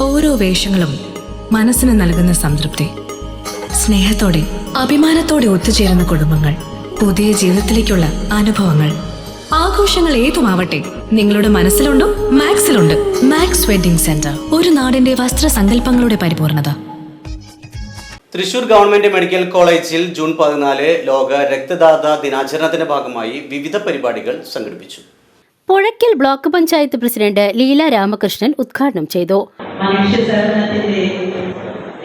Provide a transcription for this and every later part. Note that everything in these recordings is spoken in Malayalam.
ഓരോ വേഷങ്ങളും മനസ്സിന് നൽകുന്ന സംതൃപ്തി. സ്നേഹത്തോടെ അഭിമാനത്തോടെ ഒത്തുചേരുന്ന കുടുംബങ്ങൾ, പുതിയ ജീവിതത്തിലേക്കുള്ള അനുഭവങ്ങൾ. ആഘോഷങ്ങൾ ഏതുമാവട്ടെ, നിങ്ങളുടെ മനസ്സിലുണ്ടോ? മാക്സിലുണ്ട്. മാക്സ് വെഡിംഗ് സെന്റർ, ഒരു നാടിന്റെ വസ്ത്രസങ്കല്പങ്ങളുടെ പരിപൂർണത. തൃശൂർ ഗവൺമെന്റ് മെഡിക്കൽ കോളേജിൽ ജൂൺ 14 ലോക രക്തദാതാ ദിനാചരണത്തിന്റെ ഭാഗമായി വിവിധ പരിപാടികൾ സംഘടിപ്പിച്ചു. പുഴയ്ക്കൽ ബ്ലോക്ക് പഞ്ചായത്ത് പ്രസിഡന്റ് ലീല രാമകൃഷ്ണൻ ഉദ്ഘാടനം ചെയ്തു. മനുഷ്യ സേവനത്തിന്റെ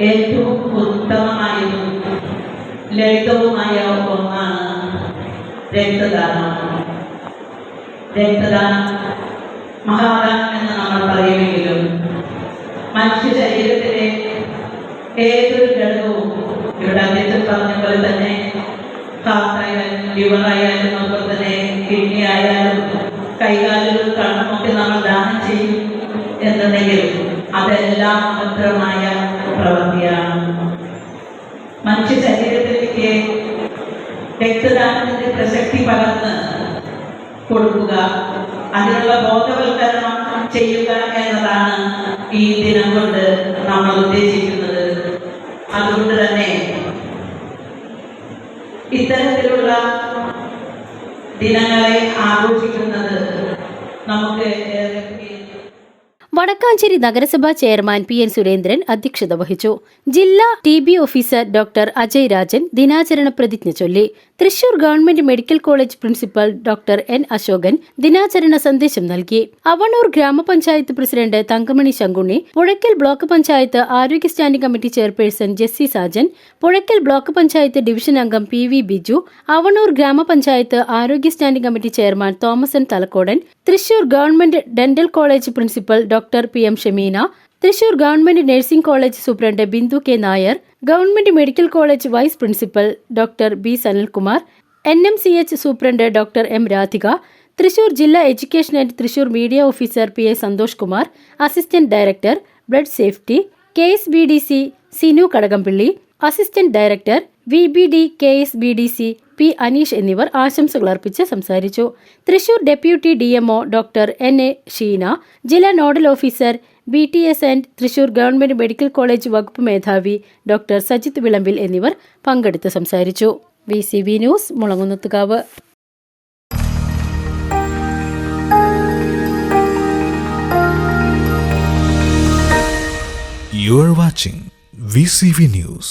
ഏറ്റവും ഉത്തമമായതും ലളിതവുമായ ഒന്നാണ് രക്തദാനം. രക്തദാനം മഹാദാനം എന്ന് നമ്മൾ പറയുമെങ്കിലും മനുഷ്യ ശരീരത്തിലെ ഏതൊരു ഘടകവും ഇവിടെ അദ്ദേഹം പറഞ്ഞ പോലെ തന്നെ ഹാർട്ടായാലും ലിവറായാലും അതുപോലെ തന്നെ കിഡ്നി ആയാലും കൈകാലുകൾ കണ്ണുമൊക്കെ നമ്മൾ ദാനം ചെയ്യും എന്നുണ്ടെങ്കിൽ അതെല്ലാം ഭദ്രമായ പ്രവൃത്തിയാണ്. മനുഷ്യ ശരീരത്തിലേക്ക് രക്തദാനത്തിന്റെ പ്രസക്തി പകർന്ന് കൊടുക്കുക, അതിനുള്ള ബോധവൽക്കരണം ചെയ്യുക എന്നതാണ് ഈ ദിനം കൊണ്ട് നമ്മൾ ഉദ്ദേശിക്കുന്നത്. അതുകൊണ്ട് തന്നെ ഇത്തരത്തിലുള്ള ദിനങ്ങളെ ആഘോഷിക്കുന്നത് നമുക്ക് വടക്കാഞ്ചേരി നഗരസഭാ ചെയർമാൻ പി.എൻ. സുരേന്ദ്രൻ അധ്യക്ഷത വഹിച്ചു. ജില്ലാ TB officer doctor Ajay Rajan ദിനാചരണ പ്രതിജ്ഞ ചൊല്ലി. Thrissur government medical college principal doctor N. Ashokan ദിനാചരണ സന്ദേശം നൽകി. അവണൂർ ഗ്രാമപഞ്ചായത്ത് പ്രസിഡന്റ് തങ്കമണി ശങ്കുണ്ണി, പുഴയ്ക്കൽ ബ്ലോക്ക് പഞ്ചായത്ത് ആരോഗ്യ standing committee chairperson Jessy Sajan, Puzhakkal block panchayat division അംഗം പി.വി. ബിജു, അവണൂർ ഗ്രാമപഞ്ചായത്ത് ആരോഗ്യ standing committee chairman Thomas N. Thalakkodan, Thrissur government dental college principal doctor PM. Shameena, Thrissur government nursing college superintendent Bindu K. Nair, government medical college vice principal doctor B. Sanalkumar, NMCH superintendent doctor M. Radhika, Thrissur ജില്ലാ education and Thrissur media officer P. A. Santhosh Kumar, assistant director blood safety KSBDC Sinu Kadakampally, assistant director VBD KSBDC P. Aneesh എന്നിവർ ആശംസകൾ അർപ്പിച്ച് സംസാരിച്ചു. Thrissur deputy DMO doctor N.A. Sheena, ജില്ലാ nodal officer BTS and Thrissur government medical college വകുപ്പ് മേധാവി ഡോക്ടർ സജിത് വിളമ്പിൽ എന്നിവർ പങ്കെടുത്ത് സംസാരിച്ചു. VCV news, Mulankunnathukavu. You are watching VCV News.